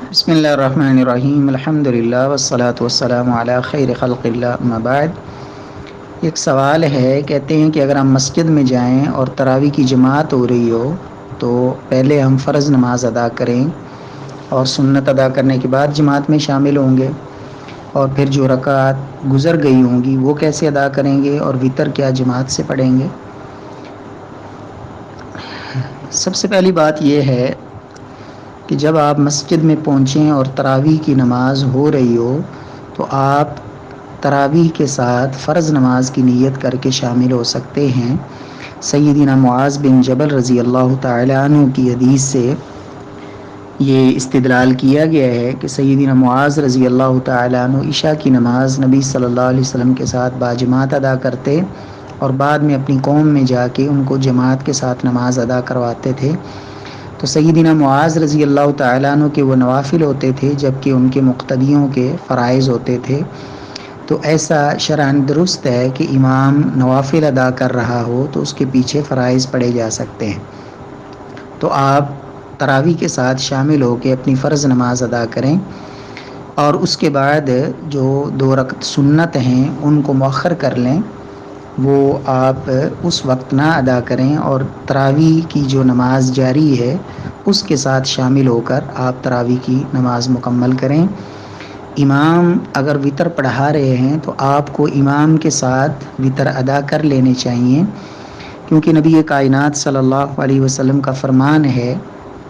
بسم اللہ الرحمن الرحیم الحمد للہ والصلاة والسلام علی خیر خلق اللہ اما بعد۔ ایک سوال ہے، کہتے ہیں کہ اگر ہم مسجد میں جائیں اور تراویح کی جماعت ہو رہی ہو تو پہلے ہم فرض نماز ادا کریں اور سنت ادا کرنے کے بعد جماعت میں شامل ہوں گے، اور پھر جو رکعات گزر گئی ہوں گی وہ کیسے ادا کریں گے، اور وتر کیا جماعت سے پڑھیں گے؟ سب سے پہلی بات یہ ہے کہ جب آپ مسجد میں پہنچیں اور تراویح کی نماز ہو رہی ہو تو آپ تراویح کے ساتھ فرض نماز کی نیت کر کے شامل ہو سکتے ہیں۔ سیدنا معاذ بن جبل رضی اللہ تعالی عنہ کی حدیث سے یہ استدلال کیا گیا ہے کہ سیدنا معاذ رضی اللہ تعالی عنہ عشاء کی نماز نبی صلی اللہ علیہ وسلم کے ساتھ باجماعت ادا کرتے اور بعد میں اپنی قوم میں جا کے ان کو جماعت کے ساتھ نماز ادا کرواتے تھے۔ تو سیدنا معاذ رضی اللہ تعالیٰ عنہ کے وہ نوافل ہوتے تھے جبکہ ان کے مقتدیوں کے فرائض ہوتے تھے۔ تو ایسا شرعاً درست ہے کہ امام نوافل ادا کر رہا ہو تو اس کے پیچھے فرائض پڑھے جا سکتے ہیں۔ تو آپ تراویح کے ساتھ شامل ہو کے اپنی فرض نماز ادا کریں، اور اس کے بعد جو 2 رکعت سنت ہیں ان کو مؤخر کر لیں، وہ آپ اس وقت نہ ادا کریں، اور تراویح کی جو نماز جاری ہے اس کے ساتھ شامل ہو کر آپ تراویح کی نماز مکمل کریں۔ امام اگر وتر پڑھا رہے ہیں تو آپ کو امام کے ساتھ وتر ادا کر لینے چاہیے، کیونکہ نبی کائنات صلی اللہ علیہ وسلم کا فرمان ہے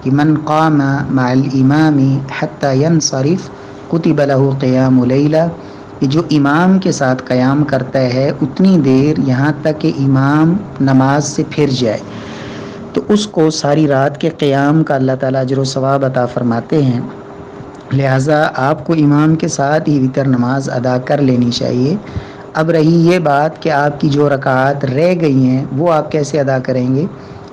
کہ من قام مع الامام حتی ینصرف کتب له قیام لیلہ، کہ جو امام کے ساتھ قیام کرتا ہے اتنی دیر یہاں تک کہ امام نماز سے پھر جائے، تو اس کو ساری رات کے قیام کا اللہ تعالیٰ اجر و ثواب عطا فرماتے ہیں۔ لہٰذا آپ کو امام کے ساتھ ہی وتر نماز ادا کر لینی چاہیے۔ اب رہی یہ بات کہ آپ کی جو رکعات رہ گئی ہیں وہ آپ کیسے ادا کریں گے،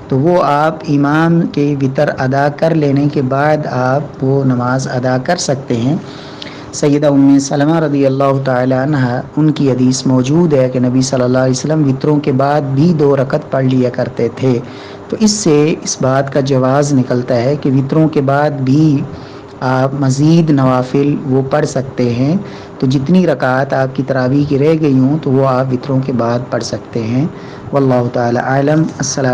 تو وہ آپ امام کے وتر ادا کر لینے کے بعد آپ وہ نماز ادا کر سکتے ہیں۔ سیدہ ام سلمہ رضی اللہ تعالی عنہ ان کی حدیث موجود ہے کہ نبی صلی اللہ علیہ وسلم وتروں کے بعد بھی 2 رکعت پڑھ لیا کرتے تھے۔ تو اس سے اس بات کا جواز نکلتا ہے کہ وتروں کے بعد بھی آپ مزید نوافل وہ پڑھ سکتے ہیں، تو جتنی رکعات آپ کی تراویح کی رہ گئی ہوں تو وہ آپ وتروں کے بعد پڑھ سکتے ہیں۔ واللہ تعالی اعلم۔ السلام